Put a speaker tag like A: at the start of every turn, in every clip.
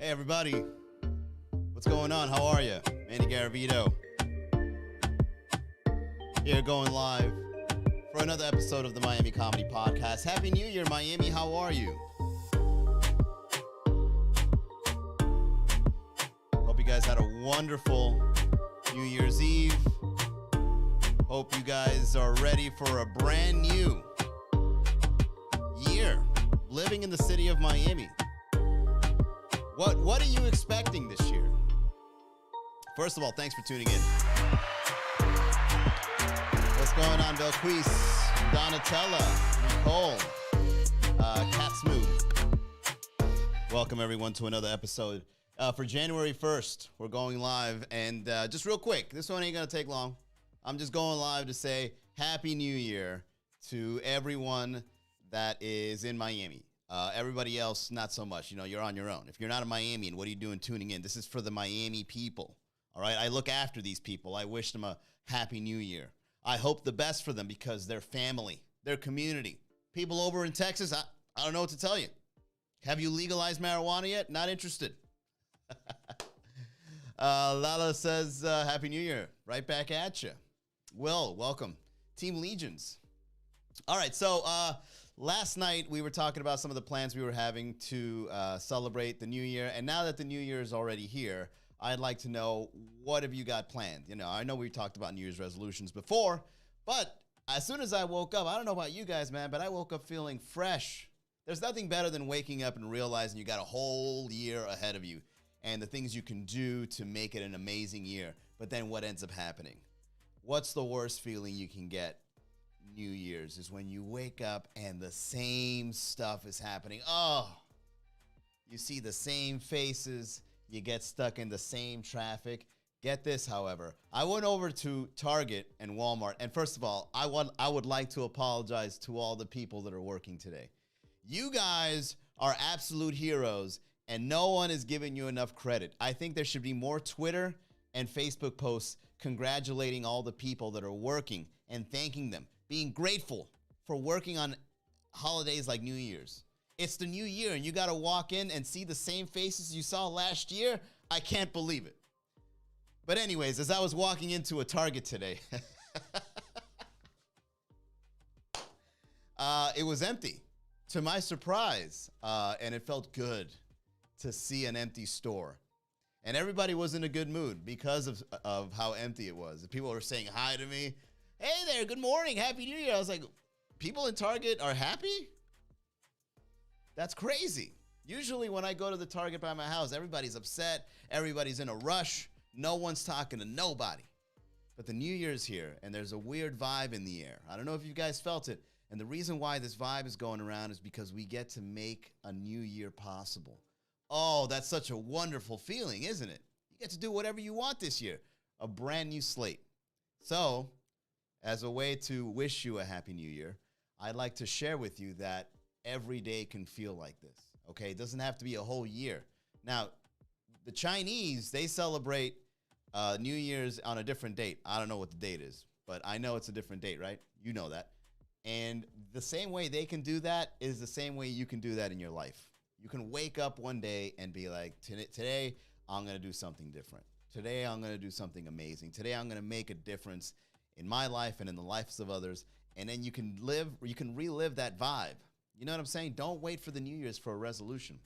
A: Hey everybody, what's going on? How are you? Manny Garavito here, going live for another episode of the Miami Comedy Podcast. Happy New Year, Miami. How are you? Hope you guys had a wonderful New Year's Eve. Hope you guys are ready for a brand new year living in the city of Miami. What are you expecting this year? First of all, thanks for tuning in. What's going on, Belquise, Donatella, Nicole, Cat Smooth. Welcome everyone to another episode. For January 1st, we're going live, and just real quick, this one ain't gonna take long. I'm just going live to say Happy New Year to everyone that is in Miami. Everybody else, not so much. You know, you're on your own. If you're not in Miami, and what are you doing tuning in? This is for the Miami people, all right? I look after these people. I wish them a Happy New Year. I hope the best for them because they're family, their community. People over in Texas, I don't know what to tell you. Have you legalized marijuana yet? Not interested. Lala says, Happy New Year. Right back at you. Will, welcome. Team Legions. All right, so last night we were talking about some of the plans we were having to celebrate the new year. And now that the new year is already here, I'd like to know, what have you got planned? You know, I know we talked about New Year's resolutions before, but as soon as I woke up, I don't know about you guys, man, but I woke up feeling fresh. There's nothing better than waking up and realizing you got a whole year ahead of you and the things you can do to make it an amazing year. But then what ends up happening? What's the worst feeling you can get? New Year's is when you wake up and the same stuff is happening. Oh, you see the same faces, you get stuck in the same traffic. Get this, however, I went over to Target and Walmart, and first of all, I would like to apologize to all the people that are working today. You guys are absolute heroes, and no one is giving you enough credit. I think there should be more Twitter and Facebook posts congratulating all the people that are working and thanking them, being grateful for working on holidays like New Year's. It's the new year and you got to walk in and see the same faces you saw last year. I can't believe it. But anyways, as I was walking into a Target today, it was empty, to my surprise, and it felt good to see an empty store. And everybody was in a good mood because of how empty it was. People were saying hi to me. Hey there, good morning, Happy New Year. I was like, people in Target are happy? That's crazy. Usually when I go to the Target by my house, everybody's upset, everybody's in a rush, no one's talking to nobody. But the New Year's here, and there's a weird vibe in the air. I don't know if you guys felt it. And the reason why this vibe is going around is because we get to make a new year possible. Oh, that's such a wonderful feeling, isn't it? You get to do whatever you want this year. A brand new slate. So, as a way to wish you a Happy New Year, I'd like to share with you that every day can feel like this, okay? It doesn't have to be a whole year. Now, the Chinese, they celebrate New Year's on a different date. I don't know what the date is, but I know it's a different date, right? You know that. And the same way they can do that is the same way you can do that in your life. You can wake up one day and be like, today I'm going to do something different. Today I'm going to do something amazing. Today I'm going to make a difference in my life and in the lives of others. And then you can relive that vibe. You know what I'm saying? Don't wait for the New Year's for a resolution.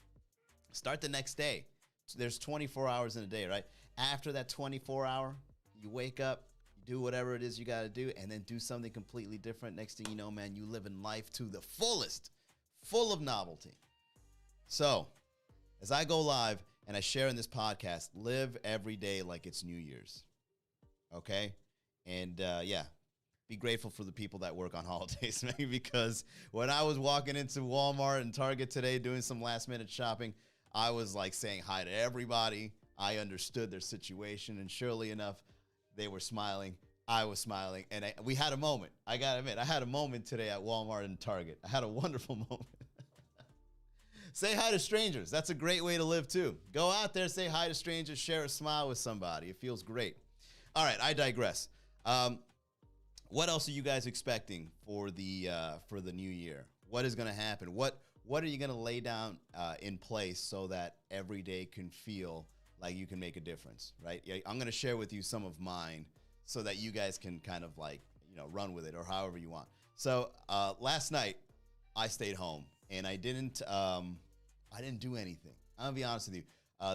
A: Start the next day. So there's 24 hours in a day, right? After that 24 hour, you wake up, you do whatever it is you got to do, and then do something completely different. Next thing you know, man, you live in life to the fullest, full of novelty. So, as I go live and I share in this podcast, live every day like it's New Year's, okay? And yeah, be grateful for the people that work on holidays, man, because when I was walking into Walmart and Target today doing some last-minute shopping, I was like saying hi to everybody. I understood their situation, and surely enough, they were smiling. I was smiling, and we had a moment. I got to admit, I had a moment today at Walmart and Target. I had a wonderful moment. Say hi to strangers. That's a great way to live too. Go out there, say hi to strangers, share a smile with somebody. It feels great. All right, I digress. What else are you guys expecting for the new year? What is going to happen? What what are you going to lay down in place so that every day can feel like you can make a difference, right? Yeah, I'm going to share with you some of mine so that you guys can kind of like, run with it or however you want. So last night I stayed home and I didn't do anything. I'm going to be honest with you.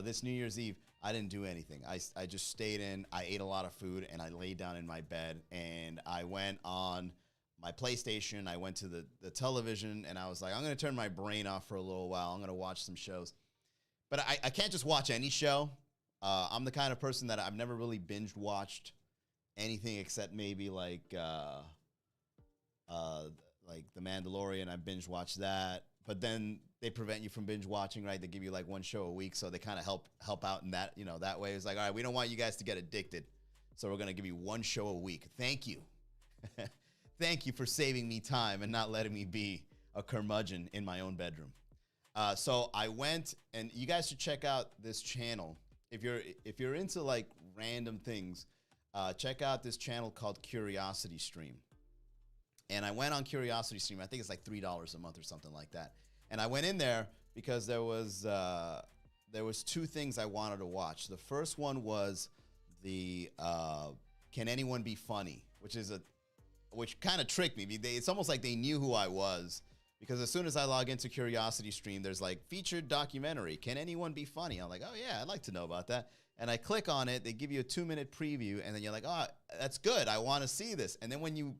A: This New Year's Eve, I didn't do anything. I just stayed in. I ate a lot of food and I laid down in my bed and I went on my PlayStation. I went to the television and I was like, I'm going to turn my brain off for a little while. I'm going to watch some shows. But I can't just watch any show. I'm the kind of person that I've never really binge watched anything except maybe like The Mandalorian. I binge watched that. But then they prevent you from binge watching, right? They give you like one show a week, so they kind of help out in that, that way. It's like, all right, we don't want you guys to get addicted, so we're going to give you one show a week. Thank you. Thank you for saving me time and not letting me be a curmudgeon in my own bedroom. So I went, and you guys should check out this channel. If you're into like random things, check out this channel called Curiosity Stream. And I went on Curiosity Stream. I think it's like $3 a month or something like that. And I went in there because there was two things I wanted to watch. The first one was the Can Anyone Be Funny, which kind of tricked me. It's almost like they knew who I was, because as soon as I log into Curiosity Stream, there's like featured documentary. Can anyone be funny? I'm like, oh yeah, I'd like to know about that. And I click on it. They give you a 2-minute preview, and then you're like, oh, that's good. I want to see this. And then when you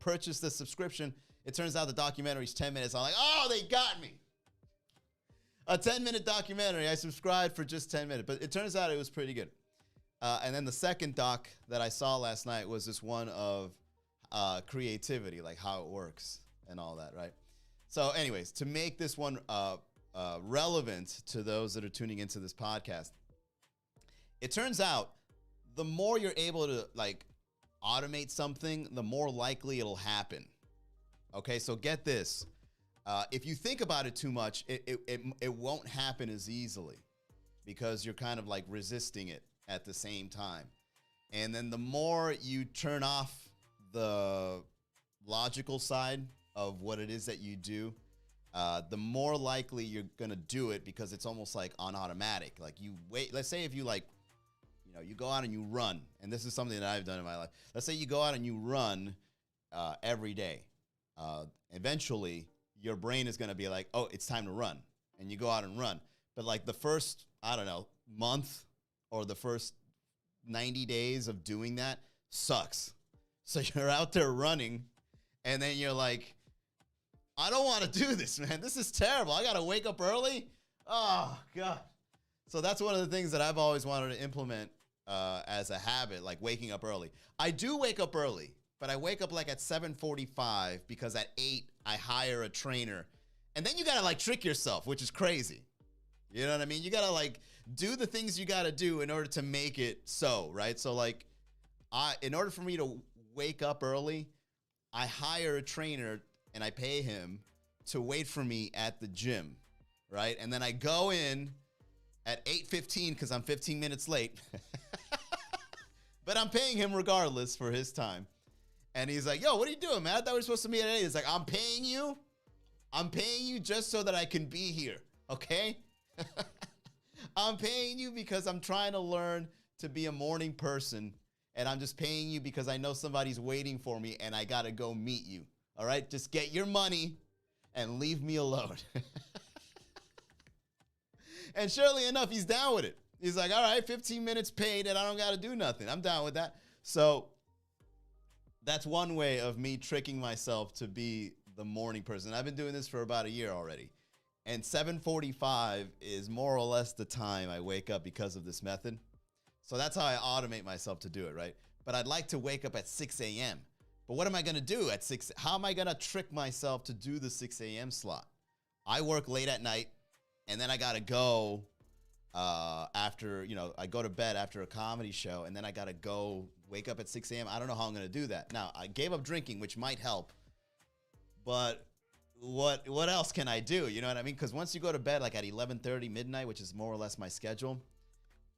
A: purchase the subscription, it turns out the documentary's 10 minutes. I'm like, oh, they got me. A 10-minute documentary. I subscribed for just 10 minutes, but it turns out it was pretty good. And then the second doc that I saw last night was this one of creativity, like how it works and all that, right? So anyways, to make this one relevant to those that are tuning into this podcast, it turns out the more you're able to like automate something, the more likely it'll happen. Okay, so get this. If you think about it too much, it won't happen as easily because you're kind of like resisting it at the same time. And then the more you turn off the logical side of what it is that you do, the more likely you're going to do it because it's almost like on automatic. Like you wait, let's say if you like, you go out and you run, and this is something that I've done in my life. Let's say you go out and you run every day. Eventually, your brain is going to be like, oh, it's time to run. And you go out and run. But like the first, I don't know, month or the first 90 days of doing that sucks. So you're out there running, and then you're like, I don't want to do this, man. This is terrible. I got to wake up early. Oh, God. So that's one of the things that I've always wanted to implement as a habit, like waking up early. I do wake up early, but I wake up like at 7:45 because at 8, I hire a trainer. And then you got to like trick yourself, which is crazy. You know what I mean? You got to like do the things you got to do in order to make it so, right? So like in order for me to wake up early, I hire a trainer and I pay him to wait for me at the gym, right? And then I go in at 8:15 because I'm 15 minutes late. But I'm paying him regardless for his time. And he's like, yo, what are you doing, man? I thought we were supposed to meet at 8. He's like, I'm paying you. I'm paying you just so that I can be here, okay? I'm paying you because I'm trying to learn to be a morning person. And I'm just paying you because I know somebody's waiting for me and I got to go meet you, all right? Just get your money and leave me alone. And surely enough, he's down with it. He's like, all right, 15 minutes paid and I don't got to do nothing. I'm down with that. So that's one way of me tricking myself to be the morning person. I've been doing this for about a year already. And 7:45 is more or less the time I wake up because of this method. So that's how I automate myself to do it, right? But I'd like to wake up at 6 a.m. But what am I going to do at 6? How am I going to trick myself to do the 6 a.m. slot? I work late at night, and then I got to go after, I go to bed after a comedy show, and then I got to go wake up at 6 a.m. I don't know how I'm going to do that. Now, I gave up drinking, which might help, but what else can I do? You know what I mean? Because once you go to bed like at 11:30 midnight, which is more or less my schedule,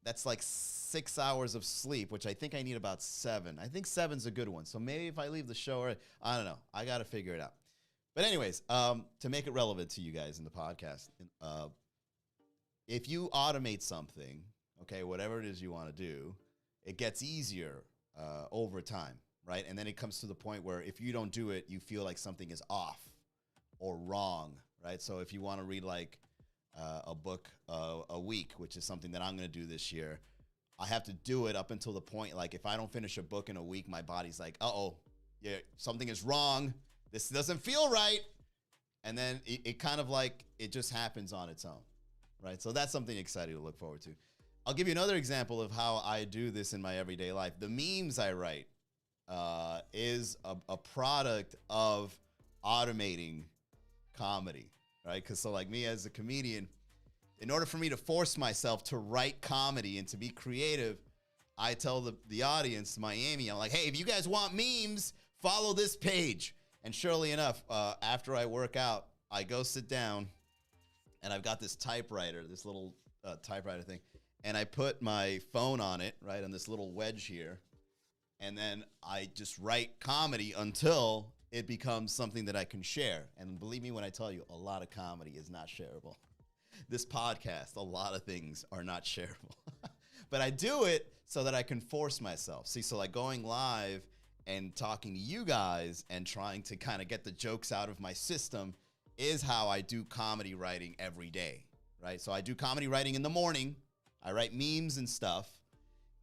A: that's like 6 hours of sleep, which I think I need about 7. I think 7's a good one. So maybe if I leave the show, I don't know. I got to figure it out. But anyways, to make it relevant to you guys in the podcast, if you automate something, okay, whatever it is you want to do, it gets easier over time, right? And then it comes to the point where if you don't do it, you feel like something is off or wrong, right? So if you want to read like a book a week, which is something that I'm going to do this year, I have to do it up until the point, like if I don't finish a book in a week, my body's like, uh-oh, yeah, something is wrong. This doesn't feel right. And then it kind of like, it just happens on its own, right? So that's something exciting to look forward to. I'll give you another example of how I do this in my everyday life. The memes I write is a product of automating comedy, right? Because so like me as a comedian, in order for me to force myself to write comedy and to be creative, I tell the audience, Miami, I'm like, hey, if you guys want memes, follow this page. And surely enough, after I work out, I go sit down and I've got this typewriter, this little typewriter thing, and I put my phone on it, right, on this little wedge here, and then I just write comedy until it becomes something that I can share. And believe me when I tell you, a lot of comedy is not shareable. This podcast, a lot of things are not shareable. But I do it so that I can force myself. See, so like going live and talking to you guys and trying to kind of get the jokes out of my system is how I do comedy writing every day, right? So I do comedy writing in the morning. I write memes and stuff.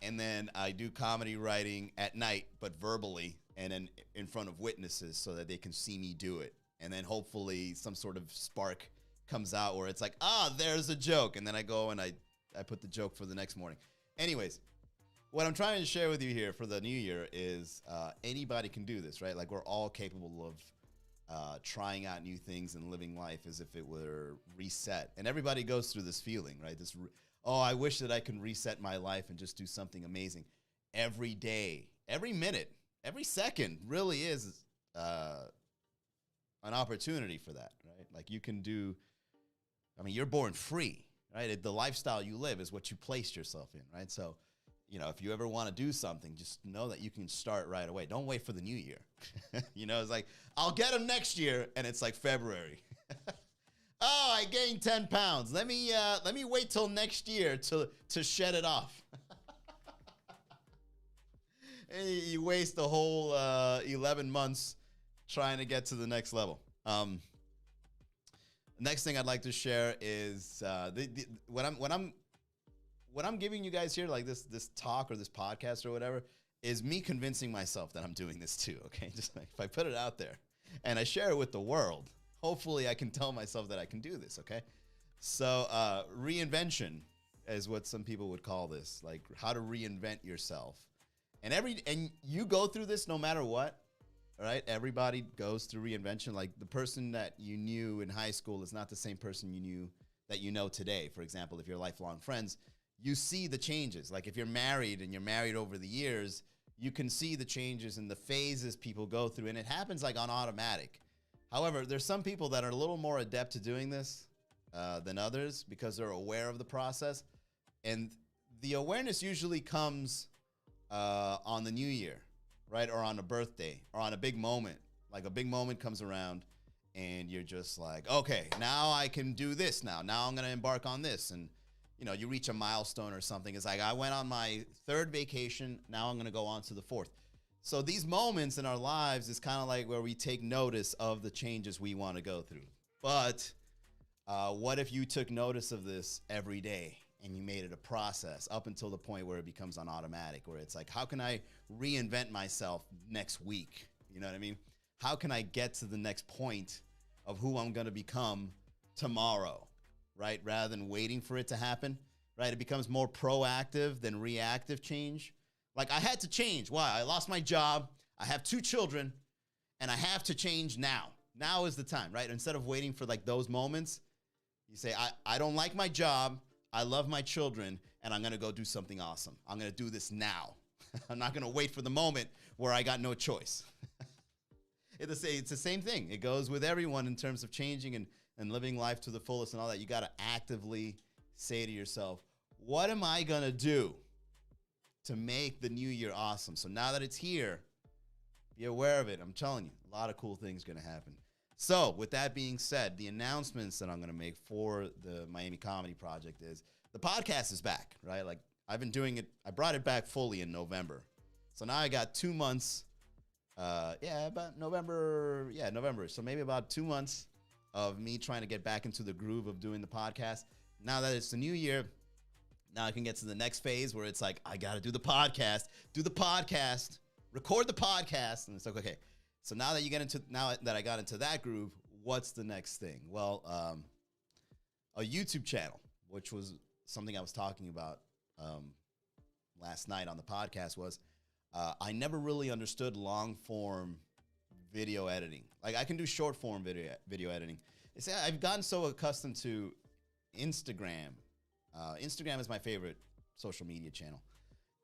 A: And then I do comedy writing at night, but verbally and then in front of witnesses so that they can see me do it. And then hopefully some sort of spark comes out where it's like, there's a joke. And then I go and I put the joke for the next morning. Anyways, what I'm trying to share with you here for the new year is anybody can do this, right? Like we're all capable of trying out new things and living life as if it were reset. And everybody goes through this feeling, right? I wish that I can reset my life and just do something amazing. Every day, every minute, every second really is an opportunity for that, right? Like you can do, you're born free, right? The lifestyle you live is what you placed yourself in, right? So, if you ever want to do something, just know that you can start right away. Don't wait for the new year. It's like, I'll get them next year, and it's like February. Oh, I gained 10 pounds. Let me wait till next year to shed it off. And you waste the whole 11 months trying to get to the next level. The next thing I'd like to share is what I'm giving you guys here, like this talk or this podcast or whatever, is me convincing myself that I'm doing this too. Okay, just like if I put it out there and I share it with the world, hopefully I can tell myself that I can do this, okay? So reinvention is what some people would call this, like how to reinvent yourself. And you go through this no matter what, right? Everybody goes through reinvention. Like the person that you knew in high school is not the same person that you know today. For example, if you're lifelong friends, you see the changes. Like if you're married and you're married over the years, you can see the changes and the phases people go through, and it happens like on automatic. However, there's some people that are a little more adept to doing this than others because they're aware of the process. And the awareness usually comes on the new year, right? Or on a birthday or on a big moment. Like a big moment comes around and you're just like, okay, now I can do this now. Now I'm going to embark on this. And, you reach a milestone or something. It's like, I went on my third vacation. Now I'm going to go on to the fourth. So these moments in our lives is kind of like where we take notice of the changes we want to go through. But what if you took notice of this every day and you made it a process up until the point where it becomes on automatic, where it's like, how can I reinvent myself next week? You know what I mean? How can I get to the next point of who I'm going to become tomorrow, right? Rather than waiting for it to happen, right? It becomes more proactive than reactive change. Like I had to change. Why? I lost my job. I have 2 children and I have to change now. Now is the time, right? Instead of waiting for like those moments, you say, I don't like my job. I love my children and I'm going to go do something awesome. I'm going to do this now. I'm not going to wait for the moment where I got no choice. It's the same thing. It goes with everyone in terms of changing and living life to the fullest and all that. You got to actively say to yourself, what am I going to do to make the new year awesome? So now that it's here, be aware of it. I'm telling you, a lot of cool things going to happen. So with that being said, the announcements that I'm going to make for the Miami Comedy Project is the podcast is back, right? Like I've been doing it. I brought it back fully in November. So now I got 2 months. About November. Yeah, November. So maybe about 2 months of me trying to get back into the groove of doing the podcast. Now that it's the new year, now I can get to the next phase where it's like, I got to do the podcast, record the podcast. And it's like, okay. So now that I got into that groove, what's the next thing? Well, a YouTube channel, which was something I was talking about last night on the podcast, was I never really understood long form video editing. Like I can do short form video editing. I've gotten so accustomed to Instagram. Instagram is my favorite social media channel.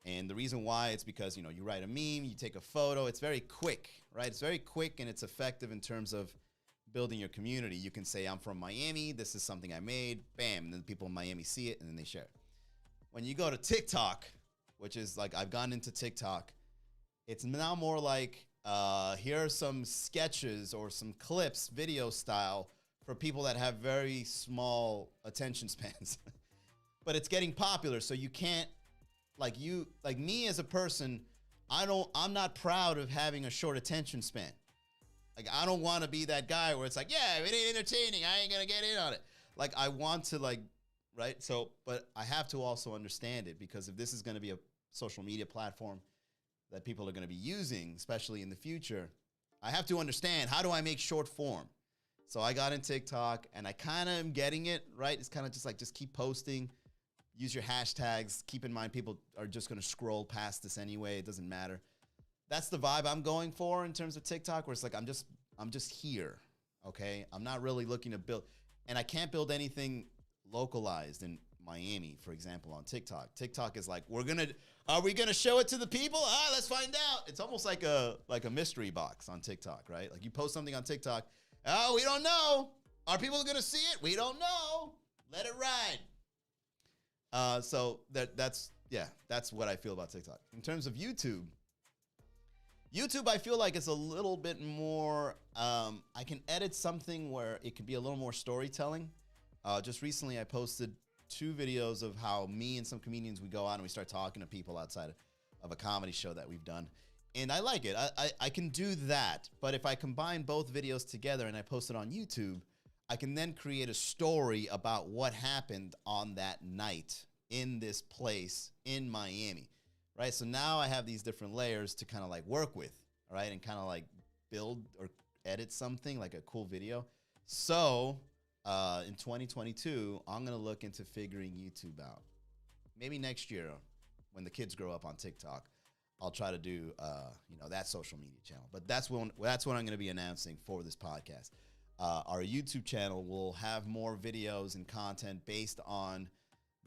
A: And the reason why, it's because, you write a meme, you take a photo. It's very quick, right? It's very quick and it's effective in terms of building your community. You can say, I'm from Miami. This is something I made. Bam. And then people in Miami see it and then they share it. When you go to TikTok, which is like, I've gone into TikTok, it's now more like, here are some sketches or some clips, video style, for people that have very small attention spans. But it's getting popular, so you can't, like me as a person, I'm not proud of having a short attention span. Like, I don't want to be that guy where it's like, yeah, it ain't entertaining, I ain't gonna get in on it. Like, I want to, like, right? So, but I have to also understand it, because if this is gonna be a social media platform that people are gonna be using, especially in the future, I have to understand, how do I make short form? So I got in TikTok, and I kind of am getting it, right? It's kind of just like, just keep posting. Use your hashtags. Keep in mind, people are just going to scroll past this anyway. It doesn't matter. That's the vibe I'm going for in terms of TikTok, where it's like, I'm just here, okay? I'm not really looking to build, and I can't build anything localized in Miami, for example, on TikTok. TikTok is like, are we gonna show it to the people? Let's find out. It's almost like a mystery box on TikTok, right? Like you post something on TikTok, we don't know. Are people gonna see it? We don't know. Let it ride. So that's what I feel about TikTok. In terms of YouTube, I feel like it's a little bit more, I can edit something where it can be a little more storytelling. Just recently I posted 2 videos of how me and some comedians, we go out and we start talking to people outside of a comedy show that we've done. And I like it. I can do that. But if I combine both videos together and I post it on YouTube, I can then create a story about what happened on that night in this place in Miami, right? So now I have these different layers to kind of like work with, right? And kind of like build or edit something like a cool video. So in 2022, I'm going to look into figuring YouTube out. Maybe next year when the kids grow up on TikTok, I'll try to do, that social media channel. But that's what I'm going to be announcing for this podcast. Our YouTube channel will have more videos and content based on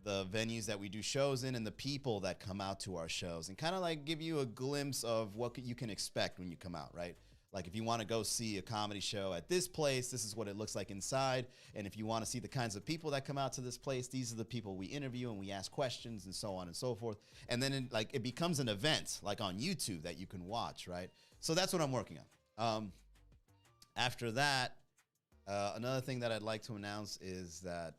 A: the venues that we do shows in and the people that come out to our shows, and kind of like give you a glimpse of what you can expect when you come out, right? Like if you want to go see a comedy show at this place, this is what it looks like inside. And if you want to see the kinds of people that come out to this place, these are the people we interview and we ask questions and so on and so forth. And then it becomes an event like on YouTube that you can watch, right? So that's what I'm working on. After that, another thing that I'd like to announce is that,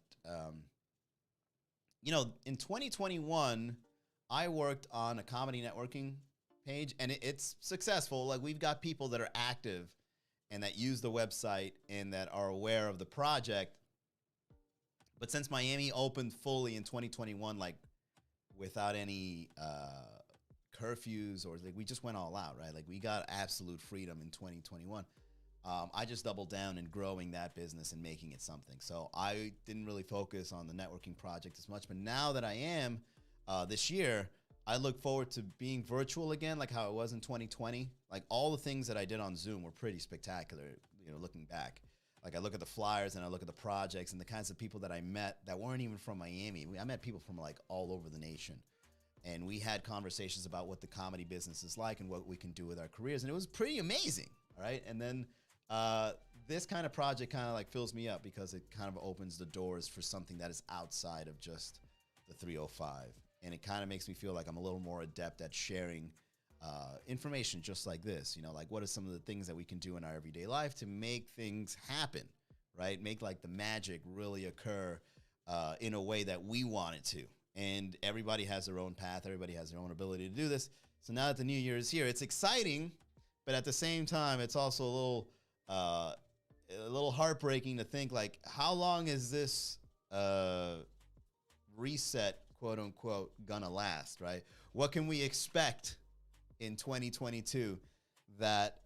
A: in 2021, I worked on a comedy networking page, and it's successful. Like, we've got people that are active and that use the website and that are aware of the project. But since Miami opened fully in 2021, like without any curfews, or like we just went all out, right? Like we got absolute freedom in 2021. I just doubled down in growing that business and making it something. So I didn't really focus on the networking project as much. But now that I am, this year, I look forward to being virtual again, like how it was in 2020. Like all the things that I did on Zoom were pretty spectacular, looking back. Like I look at the flyers and I look at the projects and the kinds of people that I met that weren't even from Miami. I met people from like all over the nation. And we had conversations about what the comedy business is like and what we can do with our careers. And it was pretty amazing, all right? And then this kind of project kind of like fills me up because it kind of opens the doors for something that is outside of just the 305. And it kind of makes me feel like I'm a little more adept at sharing information just like this. You know, like what are some of the things that we can do in our everyday life to make things happen, right? Make like the magic really occur in a way that we want it to. And everybody has their own path. Everybody has their own ability to do this. So now that the new year is here, it's exciting, but at the same time, it's also a little heartbreaking to think like, how long is this reset, quote unquote, gonna last, right? What can we expect in 2022 that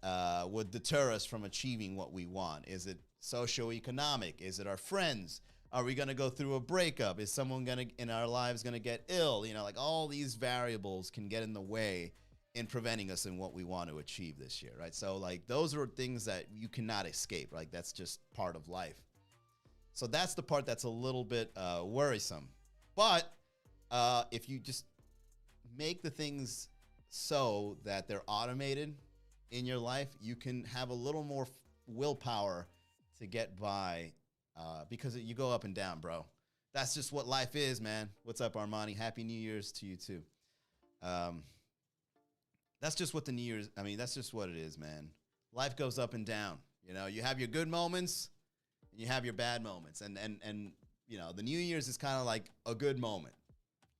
A: would deter us from achieving what we want? Is it socioeconomic? Is it our friends? Are we going to go through a breakup? Is someone in our lives going to get ill? You know, like all these variables can get in the way in preventing us in what we want to achieve this year, right? So like those are things that you cannot escape, like that's just part of life. So that's the part that's a little bit worrisome. But if you just make the things so that they're automated in your life, you can have a little more willpower to get by. Because you go up and down, bro. That's just what life is, man. What's up, Armani? Happy New Year's to you, too. That's just what that's just what it is, man. Life goes up and down. You know, you have your good moments, and you have your bad moments. And you know, the New Year's is kind of like a good moment.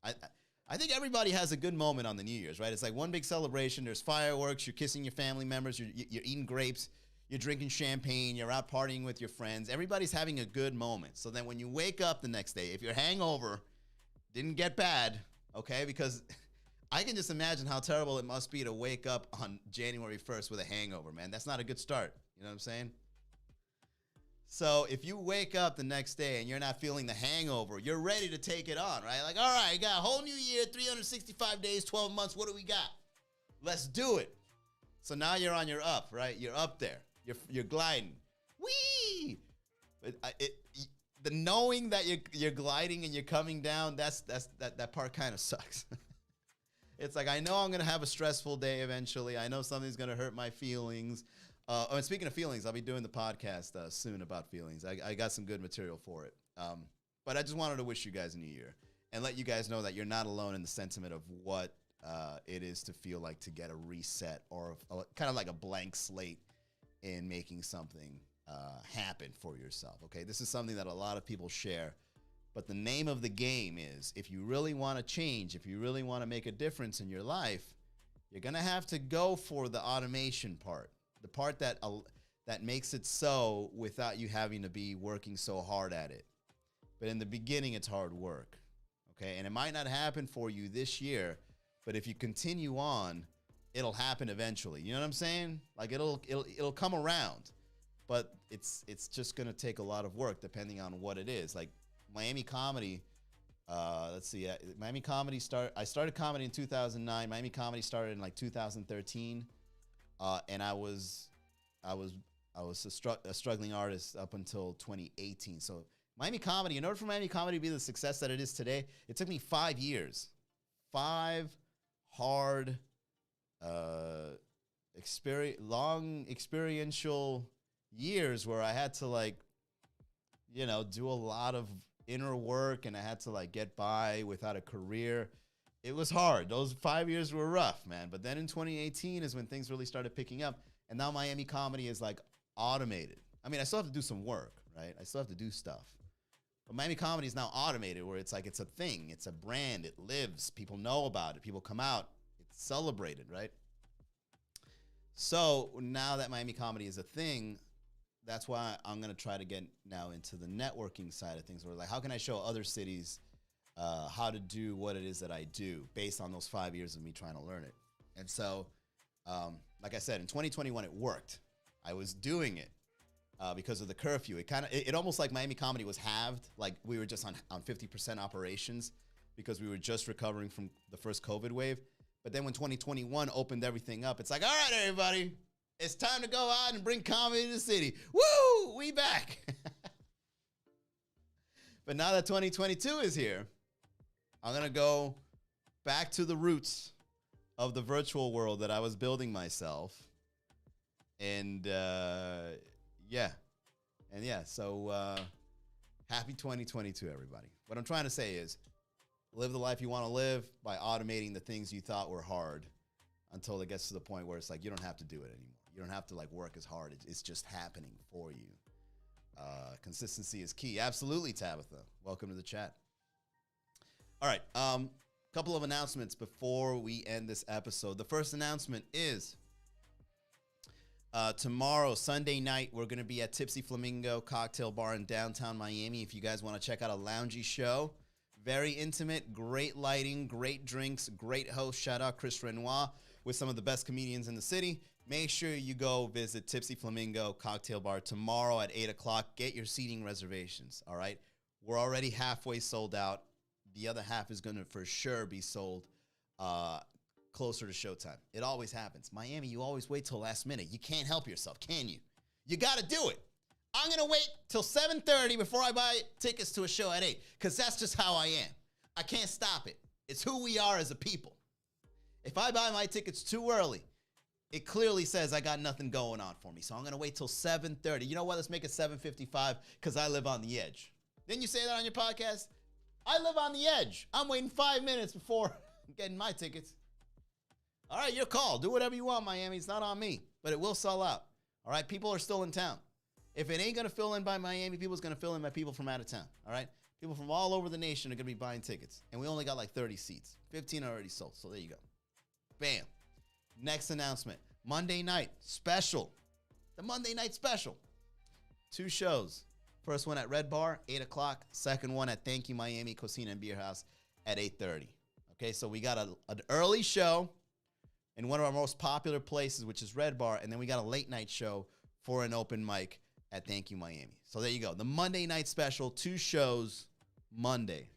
A: I think everybody has a good moment on the New Year's, right? It's like one big celebration. There's fireworks. You're kissing your family members. You're eating grapes. You're drinking champagne, you're out partying with your friends. Everybody's having a good moment. So then when you wake up the next day, if your hangover didn't get bad, okay, because I can just imagine how terrible it must be to wake up on January 1st with a hangover, man. That's not a good start. You know what I'm saying? So if you wake up the next day and you're not feeling the hangover, you're ready to take it on, right? Like, all right, I got a whole new year, 365 days, 12 months. What do we got? Let's do it. So now you're on your up, right? You're up there. You're gliding. Whee! But the knowing that you're gliding and you're coming down, that part kind of sucks. It's like, I know I'm going to have a stressful day eventually. I know something's going to hurt my feelings. And speaking of feelings, I'll be doing the podcast soon about feelings. I got some good material for it. But I just wanted to wish you guys a new year and let you guys know that you're not alone in the sentiment of what it is to feel like to get a reset or kind of like a blank slate in making something happen for yourself, okay? This is something that a lot of people share, but the name of the game is if you really want to change, if you really want to make a difference in your life, you're going to have to go for the automation part, the part that makes it so without you having to be working so hard at it. But in the beginning, it's hard work, okay? And it might not happen for you this year, but if you continue on, it'll happen eventually. You know what I'm saying? Like it'll come around, but it's just gonna take a lot of work depending on what it is. Like Miami comedy. Let's see. Miami comedy I started comedy in 2009. Miami comedy started in like 2013, and I was a struggling artist up until 2018. So Miami comedy. In order for Miami comedy to be the success that it is today, it took me 5 years, 5 hard. Long experiential years where I had to like, you know, do a lot of inner work and I had to like get by without a career. It was hard. Those 5 years were rough, man. But then in 2018 is when things really started picking up. And now Miami comedy is like automated. I mean, I still have to do some work, right? I still have to do stuff. But Miami comedy is now automated where it's like it's a thing. It's a brand. It lives. People know about it. People come out. Celebrated, right? So now that Miami comedy is a thing, that's why I'm going to try to get now into the networking side of things where like, how can I show other cities how to do what it is that I do based on those 5 years of me trying to learn it. And so, like I said, in 2021, it worked. I was doing it because of the curfew. It almost like Miami comedy was halved. Like we were just on 50% operations because we were just recovering from the first COVID wave. But then when 2021 opened everything up, it's like, all right, everybody, it's time to go out and bring comedy to the city. Woo, we back. But now that 2022 is here, I'm going to go back to the roots of the virtual world that I was building myself. And so happy 2022, everybody. What I'm trying to say is live the life you want to live by automating the things you thought were hard until it gets to the point where it's like you don't have to do it anymore. You don't have to like work as hard. It's just happening for you. Consistency is key. Absolutely, Tabitha. Welcome to the chat. All right. Couple of announcements before we end this episode. The first announcement is tomorrow, Sunday night, we're going to be at Tipsy Flamingo Cocktail Bar in downtown Miami. If you guys want to check out a loungy show, very intimate, great lighting, great drinks, great host. Shout out Chris Renoir with some of the best comedians in the city. Make sure you go visit Tipsy Flamingo Cocktail Bar tomorrow at 8 o'clock. Get your seating reservations, all right? We're already halfway sold out. The other half is going to for sure be sold closer to showtime. It always happens. Miami, you always wait till last minute. You can't help yourself, can you? You got to do it. I'm going to wait till 7:30 before I buy tickets to a show at 8 because that's just how I am. I can't stop it. It's who we are as a people. If I buy my tickets too early, it clearly says I got nothing going on for me. So I'm going to wait till 7:30. You know what? Let's make it 7:55 because I live on the edge. Didn't you say that on your podcast? I live on the edge. I'm waiting 5 minutes before getting my tickets. All right, your call. Do whatever you want, Miami. It's not on me, but it will sell out. All right, people are still in town. If it ain't going to fill in by Miami, people's going to fill in by people from out of town. All right, people from all over the nation are going to be buying tickets, and we only got like 30 seats. 15 are already sold, so there you go. Bam. Next announcement, Monday night special. The Monday night special. 2 shows. First one at Red Bar, 8 o'clock. Second one at Thank You Miami Cocina and Beer House at 8:30. Okay, so we got an early show in one of our most popular places, which is Red Bar, and then we got a late night show for an open mic at Thank You Miami. So there you go. The Monday night special, 2 shows Monday.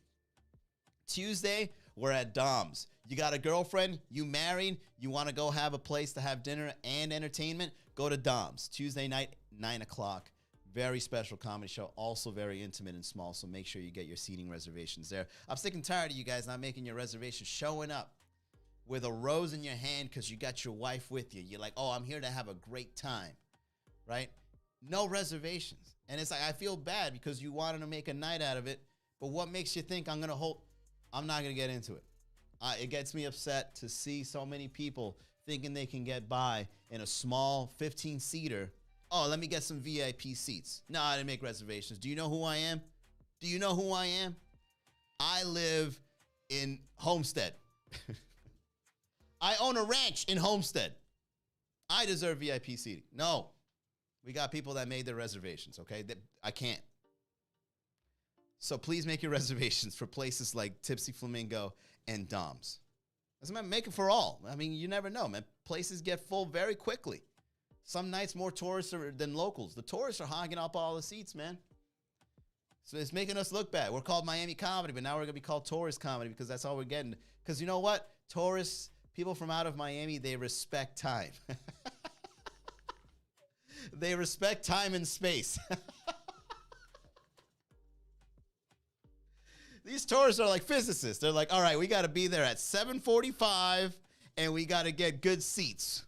A: Tuesday, we're at Dom's. You got a girlfriend, you married, you want to go have a place to have dinner and entertainment, go to Dom's. Tuesday night, 9 o'clock. Very special comedy show, also very intimate and small, so make sure you get your seating reservations there. I'm sick and tired of you guys not making your reservations, showing up with a rose in your hand because you got your wife with you. You're like, oh, I'm here to have a great time, right? No reservations. And it's like, I feel bad because you wanted to make a night out of it, but what makes you think I'm not going to get into it? It gets me upset to see so many people thinking they can get by in a small 15-seater. Oh, let me get some VIP seats. No, I didn't make reservations. Do you know who I am? Do you know who I am? I live in Homestead. I own a ranch in Homestead. I deserve VIP seating. No, we got people that made their reservations, okay? I can't. So please make your reservations for places like Tipsy Flamingo and Dom's. Doesn't matter, make it for all. I mean, you never know, man. Places get full very quickly. Some nights more tourists than locals. The tourists are hogging up all the seats, man. So it's making us look bad. We're called Miami Comedy, but now we're going to be called Tourist Comedy because that's all we're getting. Because you know what? Tourists, people from out of Miami, they respect time. They respect time and space. These tourists are like physicists. They're like, all right, we got to be there at 7:45 and we got to get good seats.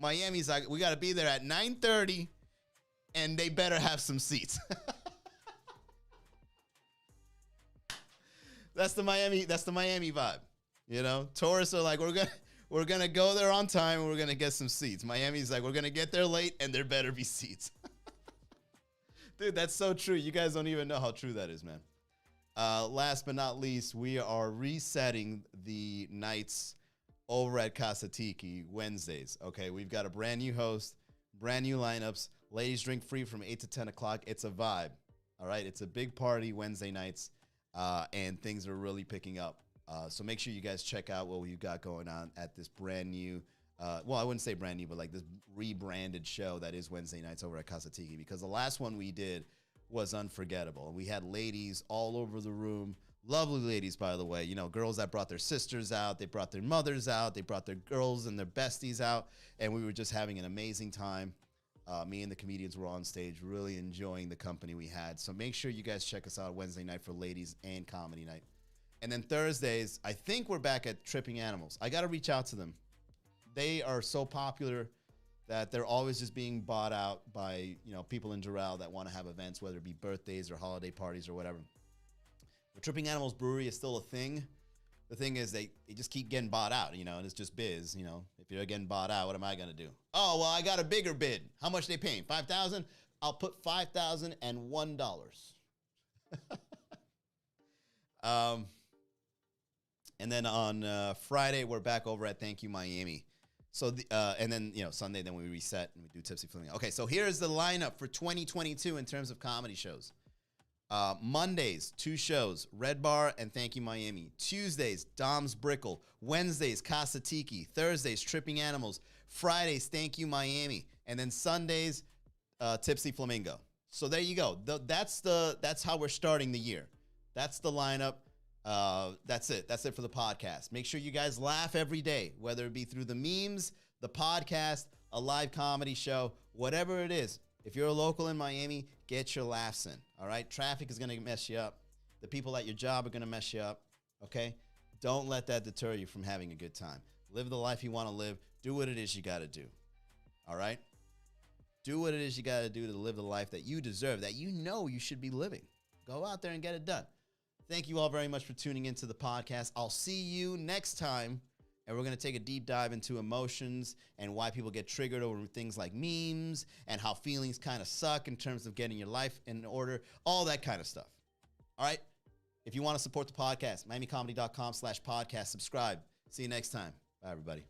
A: Miami's like, we got to be there at 9:30 and they better have some seats. That's the Miami vibe. You know, tourists are like, we're going to go there on time and we're going to get some seats. Miami's like, we're going to get there late and there better be seats. Dude, that's so true. You guys don't even know how true that is, man. Last but not least, we are resetting the nights over at Casa Tiki Wednesdays. Okay, we've got a brand new host, brand new lineups. Ladies drink free from 8 to 10 o'clock. It's a vibe. All right, it's a big party Wednesday nights, and things are really picking up. So make sure you guys check out what we've got going on at this brand new, well, I wouldn't say brand new, but like this rebranded show that is Wednesday nights over at Casa Tiki, because the last one we did was unforgettable. We had ladies all over the room. Lovely ladies, by the way. You know, girls that brought their sisters out. They brought their mothers out. They brought their girls and their besties out. And we were just having an amazing time. Me and the comedians were on stage really enjoying the company we had. So make sure you guys check us out Wednesday night for ladies and comedy night. And then Thursdays, I think we're back at Tripping Animals. I got to reach out to them. They are so popular that they're always just being bought out by, you know, people in Doral that want to have events, whether it be birthdays or holiday parties or whatever. The Tripping Animals Brewery is still a thing. the thing is they just keep getting bought out, you know, and it's just biz, you know. If you're getting bought out, what am I going to do? Oh, well, I got a bigger bid. How much they paying? $5,000? I'll put $5,001. And then on Friday, we're back over at Thank You Miami. So, and then, you know, Sunday, then we reset and we do Tipsy Flamingo. Okay, so here's the lineup for 2022 in terms of comedy shows. Mondays, 2 shows, Red Bar and Thank You Miami. Tuesdays, Dom's Brickle. Wednesdays, Casa Tiki. Thursdays, Tripping Animals. Fridays, Thank You Miami. And then Sundays, Tipsy Flamingo. So there you go. That's how we're starting the year. That's the lineup. That's it. That's it for the podcast. Make sure you guys laugh every day, whether it be through the memes, the podcast, a live comedy show, whatever it is. If you're a local in Miami, get your laughs in, all right? Traffic is going to mess you up. The people at your job are going to mess you up, okay? Don't let that deter you from having a good time. Live the life you want to live. Do what it is you got to do, all right? Do what it is you got to do to live the life that you deserve, that you know you should be living. Go out there and get it done. Thank you all very much for tuning into the podcast. I'll see you next time, and we're going to take a deep dive into emotions and why people get triggered over things like memes and how feelings kind of suck in terms of getting your life in order, all that kind of stuff. All right? If you want to support the podcast, miamicomedy.com/podcast. Subscribe. See you next time. Bye, everybody.